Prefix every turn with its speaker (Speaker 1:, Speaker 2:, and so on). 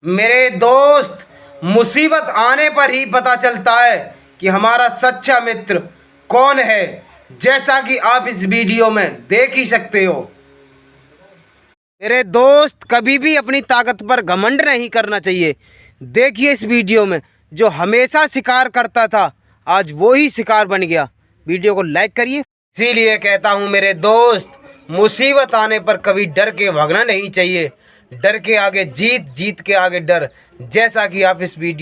Speaker 1: मेरे दोस्त, मुसीबत आने पर ही पता चलता है कि हमारा सच्चा मित्र कौन है, जैसा कि आप इस वीडियो में देख ही सकते हो। मेरे दोस्त, कभी भी अपनी ताकत पर घमंड नहीं करना चाहिए। देखिए इस वीडियो में, जो हमेशा शिकार करता था आज वो ही शिकार बन गया। वीडियो को लाइक करिए। इसीलिए कहता हूँ मेरे दोस्त, मुसीबत आने पर कभी डर के भागना नहीं चाहिए। डर के आगे जीत, जीत के आगे डर, जैसा कि आप इस वीडियो